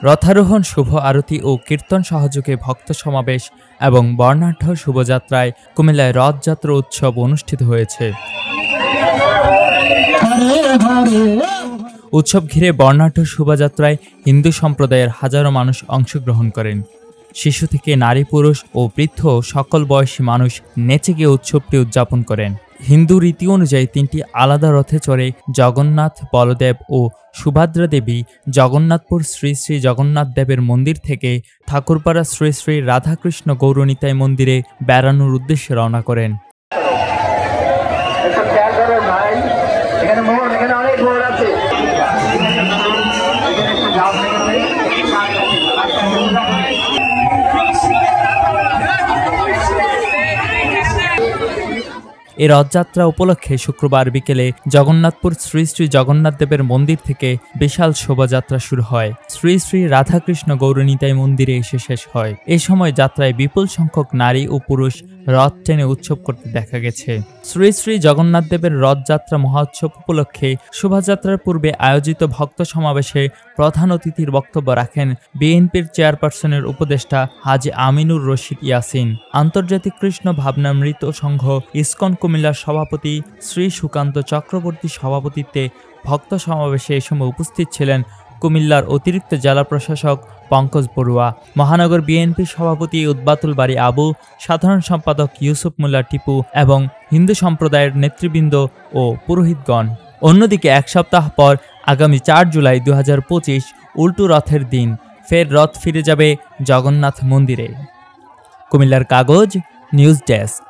রথারোহণ, শুভ আরতি ও কীর্তন সহযোগে ভক্ত সমাবেশ এবং বর্ণাঢ্য শুভযাত্রায় কুমিল্লায় রথযাত্রা উৎসব অনুষ্ঠিত হয়েছে। উৎসব ঘিরে বর্ণাঢ্য শোভাযাত্রায় হিন্দু সম্প্রদায়ের হাজারো মানুষ অংশগ্রহণ করেন। শিশু থেকে নারী, পুরুষ ও বৃদ্ধ সকল বয়সী মানুষ নেচে গিয়ে উৎসবটি উদযাপন করেন। হিন্দু রীতি অনুযায়ী ৩টি আলাদা রথে চড়ে জগন্নাথ, বলদেব ও সুভদ্রা দেবী জগন্নাথপুর শ্রী শ্রী জগন্নাথ দেবের মন্দির থেকে ঠাকুরপাড়া শ্রী শ্রী রাধাকৃষ্ণ গৌরনিতাই মন্দিরে বেড়ানোর উদ্দেশ্যে রওনা করেন। এই রথযাত্রা উপলক্ষে শুক্রবার বিকেলে জগন্নাথপুর শ্রী শ্রী জগন্নাথ দেবের মন্দির থেকে বিশাল শোভাযাত্রা শুরু হয়। শ্রী শ্রী রাধাকৃষ্ণ গৌরনিতাই মন্দিরে এসে শেষ হয়। এ সময় যাত্রায় বিপুল সংখ্যক নারী ও পুরুষ রথ টেনে উৎসব করতে দেখা গেছে। শ্রী শ্রী জগন্নাথ দেবের রথযাত্রা মহোৎসব উপলক্ষে শোভাযাত্রার পূর্বে আয়োজিত ভক্ত সমাবেশে প্রধান অতিথির বক্তব্য রাখেন বিএনপির চেয়ারপারসনের উপদেষ্টা হাজী আমিনুর রশিদ ইয়াসিন। আন্তর্জাতিক কৃষ্ণ ভাবনামৃত সংঘ ইসকন কুমিল্লার সভাপতি শ্রী সুকান্ত চক্রবর্তী সভাপতিত্বে ভক্ত সমাবেশে এ সময় উপস্থিত ছিলেন কুমিল্লার অতিরিক্ত জেলা প্রশাসক পঙ্কজ বড়ুয়া, মহানগর বিএনপি সভাপতি উদ্বাতুল বারী আবু, সাধারণ সম্পাদক ইউসুফ মোল্লা টিপু এবং হিন্দু সম্প্রদায়ের নেতৃবৃন্দ ও পুরোহিতগণ। অন্যদিকে এক সপ্তাহ পর আগামী ৪ জুলাই ২০২৫ উল্টো রথের দিন ফের রথ ফিরে যাবে জগন্নাথ মন্দিরে। কুমিল্লার কাগজ নিউজ ডেস্ক।